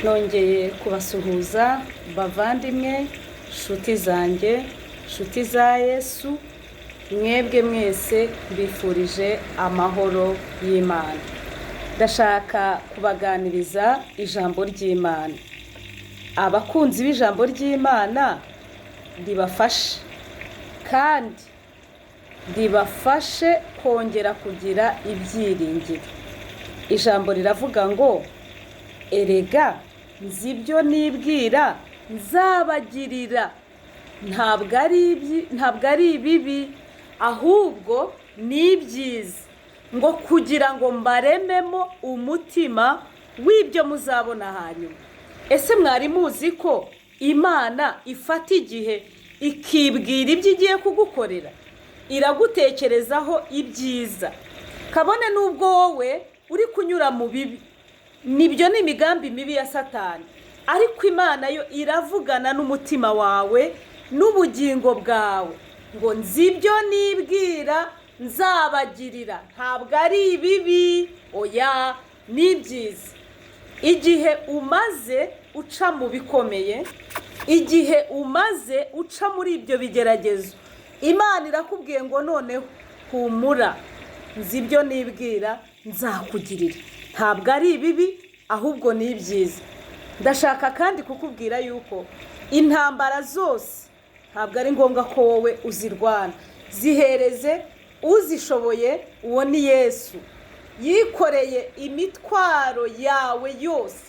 nongeye kubasuhuza bavandimwe, nshuti zanjye, nshuti za Yesu, mwebwe mwese mbifurije amahoro y'Imana. Ndashaka kubaganiriza ijambo ry'Imana. Abakunzi b'ijambo ry'Imana ribafashe kandi ribafashe kongera kugira ibyiringiro. Ijambo riravuga ngo erega nzi ibyo nibwira nzabagirira, ntabwo ari ibibi ahubwo ni ibyiza, ngo kugira ngo mbarememo umutima w'ibyo muzabona hanyuma. Ese mwari muzi ko Imana ifata igihe ikibwira ibyo igiye kugukorera? Iragutekerezaho ibyiza, kabone n'ubwo wowe uri kunyura mu bibi. Nibyo ni imigambi mibi ya Satani, ariko Imana yo iravugana n'umutima wawe n'ubugingo bwawe ngo nzi ibyo nibwira nzabagirira, ntabwo ari ibibi, oya ni byiza. Igihe umaze uca mu bikomeye, igihe umaze uca muri ibyo bigeragezo, Imana irakubwiye ngo noneho humura, nzi ibyo nibwira nzakugirira, ntabwo ari ibibi ahubwo ni ibyiza. Ndashaka kandi kukubwira yuko intambara zose ntabwo ari ngombwa ko wowe uzirwana, zihereze uzishoboye, uwo ni Yesu. Yikoreye imitwaro yawe yose,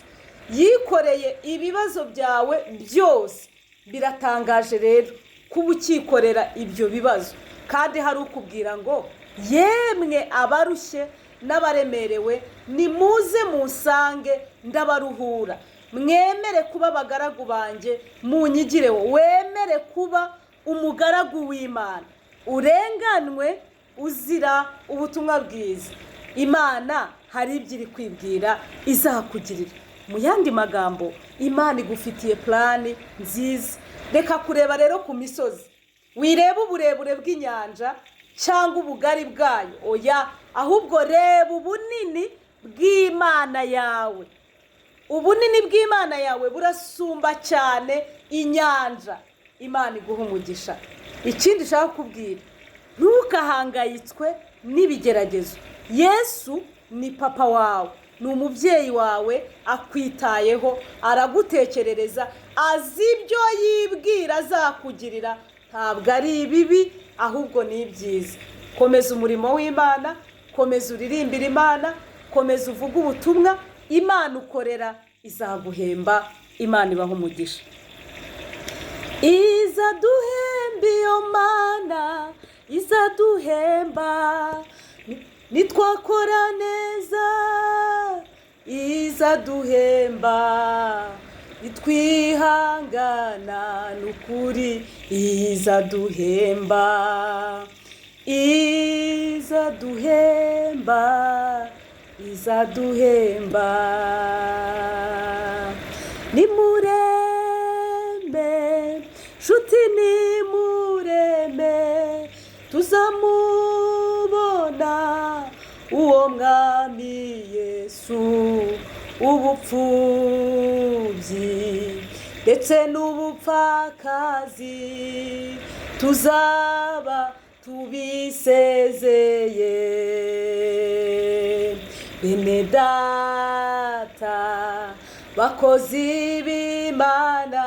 yikoreye ibibazo byawe byose. Biratangaje rero kuba ukikorera ibyo bibazo kandi hari ukubwira ngo yemwe abarushye n'abaremerewe nimuze musange ndabaruhura. Mwemere kuba abagaragu banjye, munyigireho. Wemere kuba umugaragu w'Imana, urenganwe uzira ubutumwa bwiza. Imana hari ibyo iri kwibwira izakugirira. Mu yandi magambo, Imana igufitiye plani nziza. Reka kureba rero ku misozi, wireba uburebure bw'inyanja cyangwa ubugari bwayo, oya, ahubwo reba ubunini bw'Imana yawe. Ubunini bw'Imana yawe burasumba cyane inyanja. Imana iguha umugisha. Ikindi nshaka kubwira, ntukahangayitswe n'ibigeragezo. Yesu ni papa wawe, ni umubyeyi wawe, akwitayeho, aragutekerereza, azi ibyo yibwira azakugirira, ntabwo ari ibibi ahubwo ni ibyiza. Komeza umurimo w'Imana, komeza uririmbira Imana, komeza uvuga ubutumwa. Imana ukorera izaguhemba. Imana ibaha umugisha. Izaduhemba iyo Mana, izaduhemba nitwakora neza, izaduhemba nitwihangana n'ukuri, izaduhemba, izaduhemba, izaduhemba. Nimureme nshuti, nimureme tuzamubona uwo mwami Yesu. Ubupfubyi ndetse n'ubupfakazi tuzaba tubisezeye. Bene data bakozi b'Imana,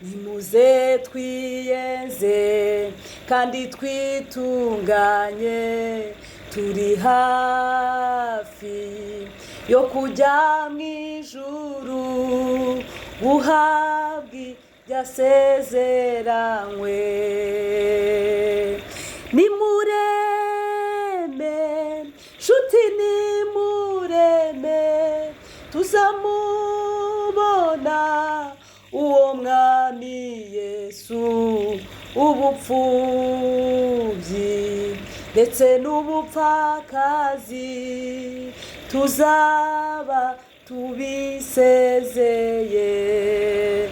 nimuze twiyenze kandi twitunganye, turi hafi yo kujya mu ijuru guhabwa ibyasezeranywe. Nimureme nshuti, nimureme tuzamubona uwo mwami Yesu. Ubupfubyi ndetse n'ubupfakazi tuzaba tubisezeye.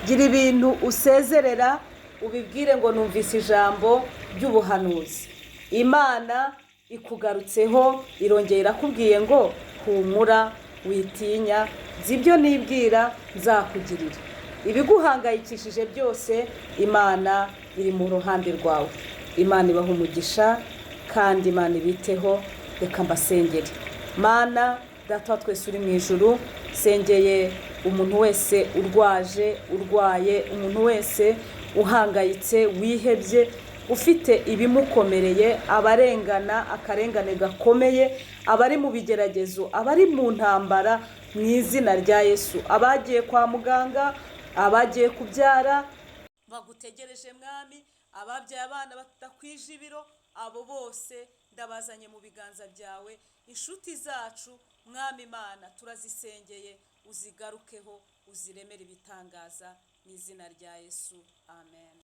Gira ibintu usezerera, ubibwire ngo numvise ijambo ry'ubuhanuzi. Imana ikugarutseho, irongera irakubwiye ngo humura, witinya, nzi ibyo nibwira nzakugirira. Ibiguhangayikishije byose Imana iri mu ruhande rwawe. Imana ibaha umugisha kandi Imana ibiteho. Reka mbasengere. Mana Data wa twese uri mu ijuru, sengeye umuntu wese urwaye, umuntu wese uhangayitse, wihebye, ufite ibimukomereye, abarengana akarengane gakomeye, abari mu bigeragezo, abari mu ntambara, mu izina rya Yesu, abagiye kwa muganga, abagiye kubyara bagutegereje Mwami, ababyaye abana badakwije ibiro, abo bose ndabazanye mu biganza byawe. Inshuti zacu Mwami Imana turazisengeye, uzigarukeho, uziremere ibitangaza mu izina rya Yesu. Amen.